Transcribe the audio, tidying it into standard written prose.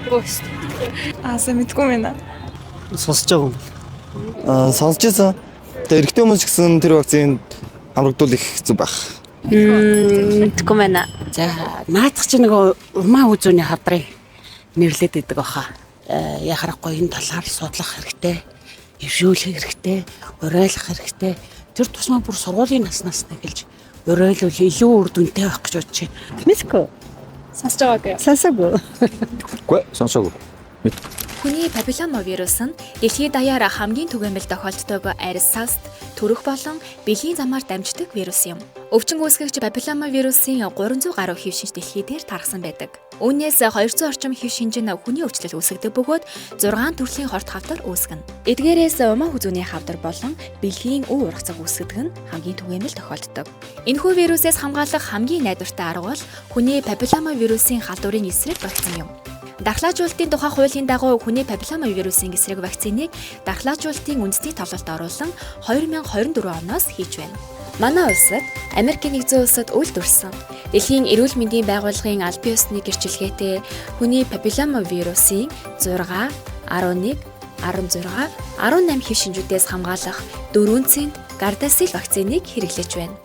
Гост. Сайн мэдгүй байна. Сонсож байгаа юм. Сонсож байсан. Тэгээ эрэгтэй хүмүүс ч гэсэн тэр вакцины хамрагдвал их зүг байх. Мэдгүй байна. За наадах чи нөгөө урмаа үзүүний хадрыг нэрлээд идэг баха. Яхахгүй энэ талаар судлах хэрэгтэй. Ившүүлэх хэрэгтэй. Уриалах хэрэгтэй. Тэр тусмаа бүр сургуулийн наснаас нэгэлж уриалвал илүү үр дүнтэй байх гэж бодож байна. Мэдгүй. Сонсож байгаагүй. Сонсоогүй. Үгүй сонсоогүй. Хүний папиллома вирус нь дэлхийд даяар хамгийн түгээмэл тохиолддог арьс савст төрөх болон бэлгийн замаар дамждаг вирус юм. Өвчин үүсгэгч папиллома вирусын 300 гаруй хэв шинж дэлхий дээр тархсан байдаг. Үүнээс 200 орчим хэв шинж нь хүний өвчлөл үүсгэдэг бөгөөд 6 төрлийн хорт хавдар үүсгэнэ. Эдгээрээс умаа хүзүүний хавдар болон бэлгийн өв ургацаг үүсгэдэг нь хамгийн түгээмэл тохиолддог. Энэхүү вирусээс хамгаалах хамгийн найдвартай арга бол хүний папиллома вирусын халдварын эсрэг вакцин юм. Дархлаажуулалтын тухай хуулийн дагуу хүний папиллома вирусын эсрэг вакциныг дархлаажуулалтын үндэсний тавлалт оруулан 2024 оноос хийж байна. Манай улсад Америкийн нэгдсэн улсад үйлдвэрсэн Дэлхийн эрүүл мэндийн байгууллагын аль бие усны гэрчилгээтэй хүний папиллома вирусын 6, 11, 16, 18 хэв шинжүүдээс хамгаалах 4 цэнт Gardasil вакциныг хэрэглэж байна.